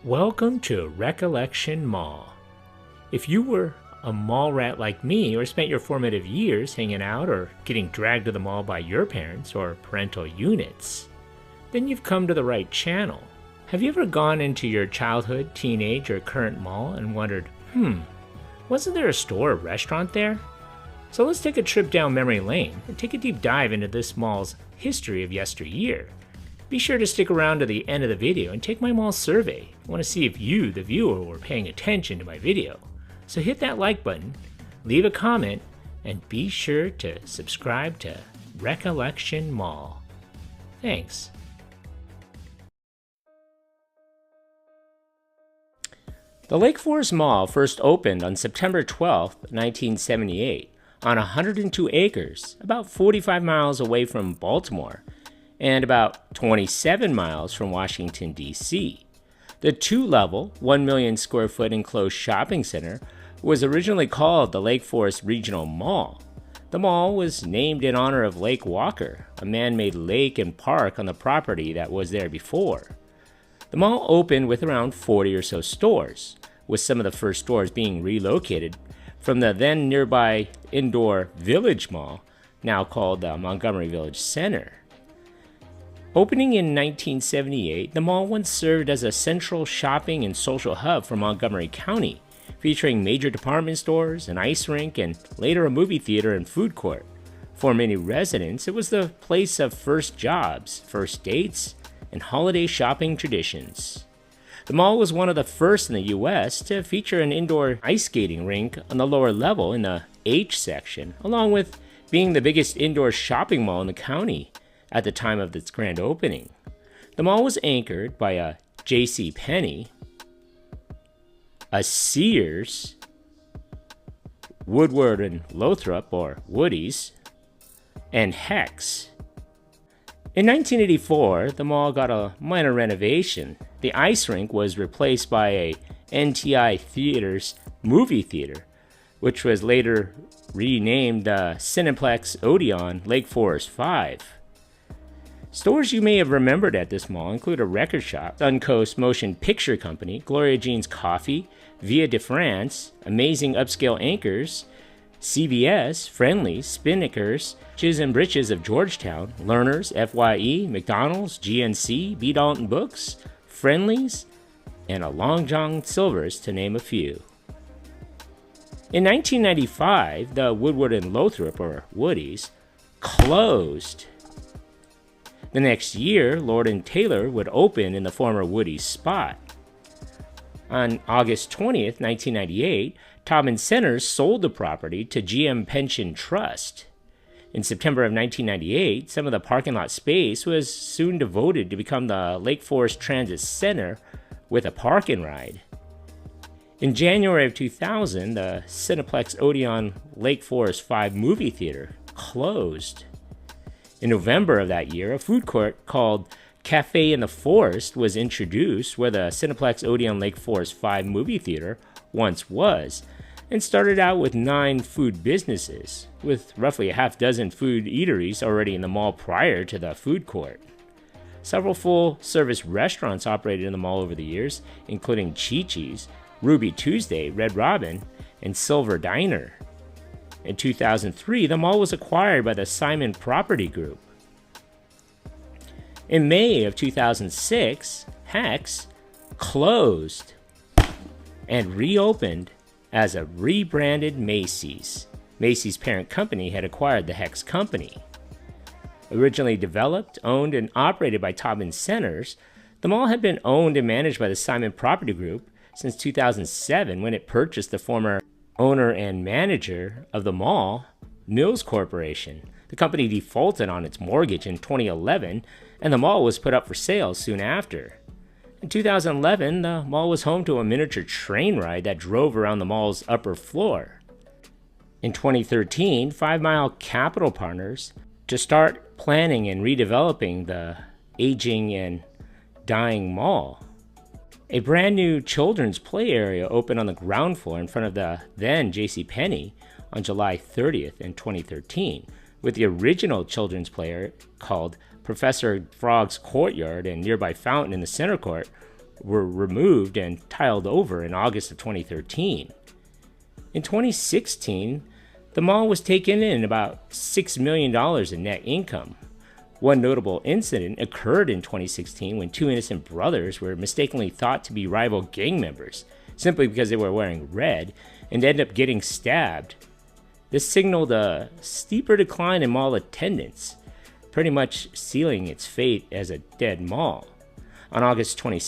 Welcome to Recollection Mall. If you were a mall rat like me or spent your formative years hanging out or getting dragged to the mall by your parents or parental units, then you've come to the right channel. Have you ever gone into your childhood, teenage, or current mall and wondered, wasn't there a store or restaurant there? So let's take a trip down memory lane and take a deep dive into this mall's history of yesteryear. Be sure to stick around to the end of the video and take my mall survey. I want to see if you, the viewer, were paying attention to my video. So hit that like button, leave a comment, and be sure to subscribe to Recollection Mall. Thanks. The Lakeforest Mall first opened on September 12, 1978, on 102 acres, about 45 miles away from Baltimore, and about 27 miles from Washington, D.C. The two-level, 1 million square foot enclosed shopping center was originally called the Lakeforest Regional Mall. The mall was named in honor of Lake Walker, a man-made lake and park on the property that was there before. The mall opened with around 40 or so stores, with some of the first stores being relocated from the then nearby indoor Village Mall, now called the Montgomery Village Center. Opening in 1978, the mall once served as a central shopping and social hub for Montgomery County, featuring major department stores, an ice rink, and later a movie theater and food court. For many residents, it was the place of first jobs, first dates, and holiday shopping traditions. The mall was one of the first in the U.S. to feature an indoor ice skating rink on the lower level in the H section, along with being the biggest indoor shopping mall in the county at the time of its grand opening. The mall was anchored by a J.C. Penney, a Sears, Woodward and Lothrop, or Woody's, and Hecht's. In 1984, the mall got a minor renovation. The ice rink was replaced by a NTI Theaters movie theater, which was later renamed the Cineplex Odeon Lakeforest 5. Stores you may have remembered at this mall include a record shop, Suncoast Motion Picture Company, Gloria Jean's Coffee, Via de France, Amazing Upscale Anchors, CVS, Friendly's, Spinnaker's, Chiz and Britches of Georgetown, Learners, FYE, McDonald's, GNC, B. Dalton Books, Friendly's, and a Long John Silver's, to name a few. In 1995, the Woodward and Lothrop, or Woody's, closed. The next year, Lord & Taylor would open in the former Woody's spot. On August 20th, 1998, Taubman Centers sold the property to GM Pension Trust. In September of 1998, some of the parking lot space was soon devoted to become the Lakeforest Transit Center with a park and ride. In January of 2000, the Cineplex Odeon Lakeforest 5 movie theater closed. In November of that year, a food court called Cafe in the Forest was introduced where the Cineplex Odeon Lakeforest 5 movie theater once was, and started out with 9 food businesses, with roughly a half dozen food eateries already in the mall prior to the food court. Several full-service restaurants operated in the mall over the years, including Chi-Chi's, Ruby Tuesday, Red Robin, and Silver Diner. In 2003, the mall was acquired by the Simon Property Group. In May of 2006, Hecht's closed and reopened as a rebranded Macy's. Macy's parent company had acquired the Hecht's company. Originally developed, owned, and operated by Taubman Centers, the mall had been owned and managed by the Simon Property Group since 2007 when it purchased the former owner and manager of the mall, Mills Corporation. The company defaulted on its mortgage in 2011, and the mall was put up for sale soon after. In 2011, the mall was home to a miniature train ride that drove around the mall's upper floor. In 2013, 5 Mile Capital Partners to start planning and redeveloping the aging and dying mall. A brand new children's play area opened on the ground floor in front of the then J.C. Penney on July 30th in 2013, with the original children's play area called Professor Frog's Courtyard and nearby fountain in the center court were removed and tiled over in August of 2013. In 2016, the mall was taken in about $6 million in net income. One notable incident occurred in 2016 when two innocent brothers were mistakenly thought to be rival gang members simply because they were wearing red and ended up getting stabbed. This signaled a steeper decline in mall attendance, pretty much sealing its fate as a dead mall. On August 22,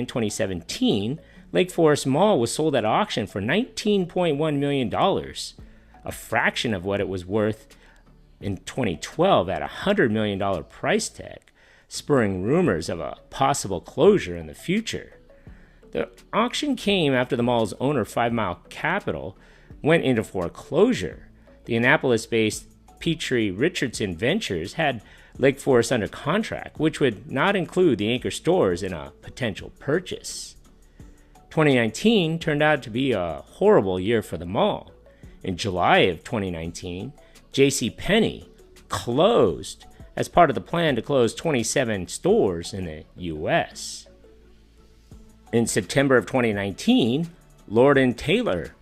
2017, Lakeforest Mall was sold at auction for $19.1 million, a fraction of what it was worth in 2012 at a $100 million price tag, spurring rumors of a possible closure in the future. The auction came after the mall's owner, 5 Mile Capital, went into foreclosure. The Annapolis-based Petrie Richardson Ventures had Lakeforest under contract, which would not include the anchor stores in a potential purchase. 2019 turned out to be a horrible year for the mall. In July of 2019, JCPenney closed as part of the plan to close 27 stores in the U.S. In September of 2019, Lord & Taylor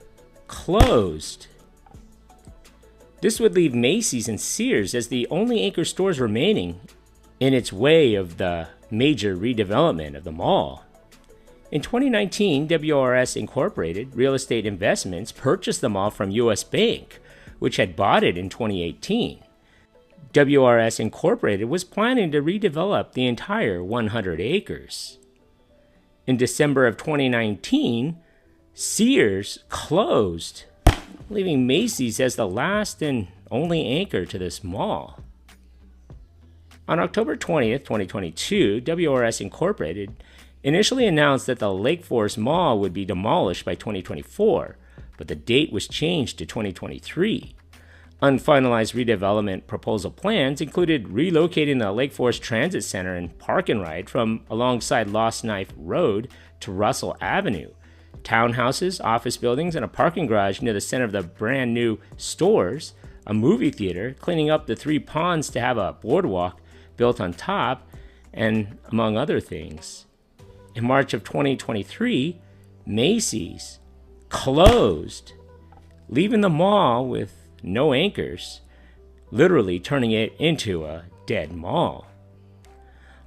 closed. This would leave Macy's and Sears as the only anchor stores remaining in its way of the major redevelopment of the mall. In 2019, WRS Incorporated Real Estate Investments purchased the mall from U.S. Bank, which had bought it in 2018. WRS Incorporated was planning to redevelop the entire 100 acres. In December of 2019, Sears closed, leaving Macy's as the last and only anchor to this mall. On October 20th, 2022, WRS Incorporated initially announced that the Lakeforest Mall would be demolished by 2024, but the date was changed to 2023. Unfinalized redevelopment proposal plans included relocating the Lakeforest Transit Center and Park and Ride from alongside Lost Knife Road to Russell Avenue, townhouses, office buildings, and a parking garage near the center of the brand new stores, a movie theater, cleaning up the 3 ponds to have a boardwalk built on top, and among other things. In March of 2023, Macy's closed, leaving the mall with no anchors, literally turning it into a dead mall.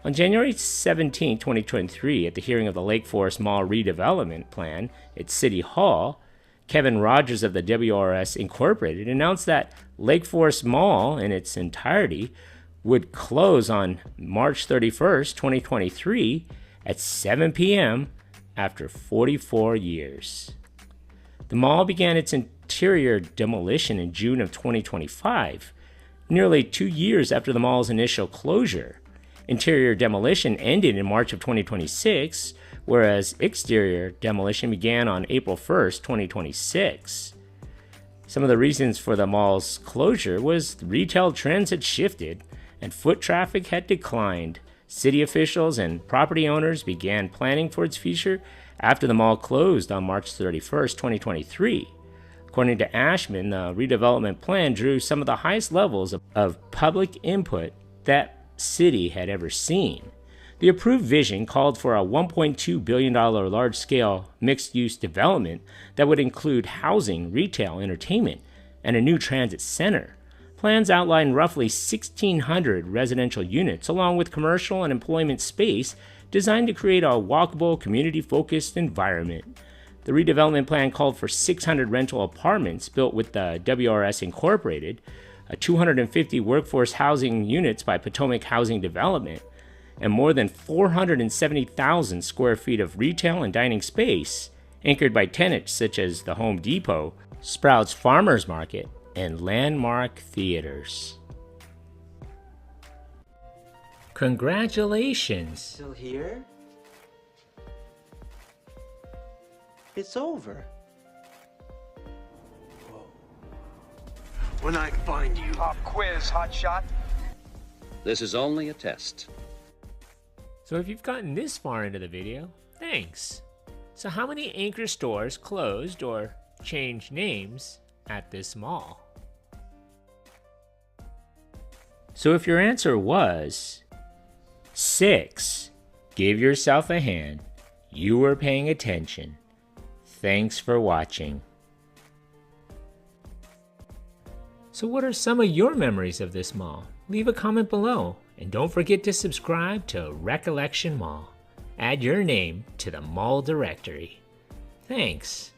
On January 17, 2023, at the hearing of the Lakeforest Mall redevelopment plan at City Hall, Kevin Rogers of the WRS Incorporated announced that Lakeforest Mall in its entirety would close on March 31st, 2023 at 7 p.m. after 44 years. The mall began its interior demolition in June of 2025, nearly 2 years after the mall's initial closure. Interior demolition ended in March of 2026, whereas exterior demolition began on April 1st, 2026. Some of the reasons for the mall's closure was retail trends had shifted and foot traffic had declined. City officials and property owners began planning for its future after the mall closed on March 31st, 2023. According to Ashman, the redevelopment plan drew some of the highest levels of public input that city had ever seen. The approved vision called for a $1.2 billion large-scale mixed-use development that would include housing, retail, entertainment, and a new transit center. Plans outline roughly 1,600 residential units along with commercial and employment space designed to create a walkable, community-focused environment. The redevelopment plan called for 600 rental apartments built with the WRS Incorporated, 250 workforce housing units by Potomac Housing Development, and more than 470,000 square feet of retail and dining space, anchored by tenants such as the Home Depot, Sprouts Farmers Market, and Landmark Theaters. Congratulations! Still here? It's over. Whoa. When I find you. Pop quiz, hotshot. This is only a test. So if you've gotten this far into the video, thanks. So how many anchor stores closed or changed names at this mall? So if your answer was 6, give yourself a hand. You were paying attention. Thanks for watching. So what are some of your memories of this mall? Leave a comment below, and don't forget to subscribe to Recollection Mall. Add your name to the mall directory. Thanks.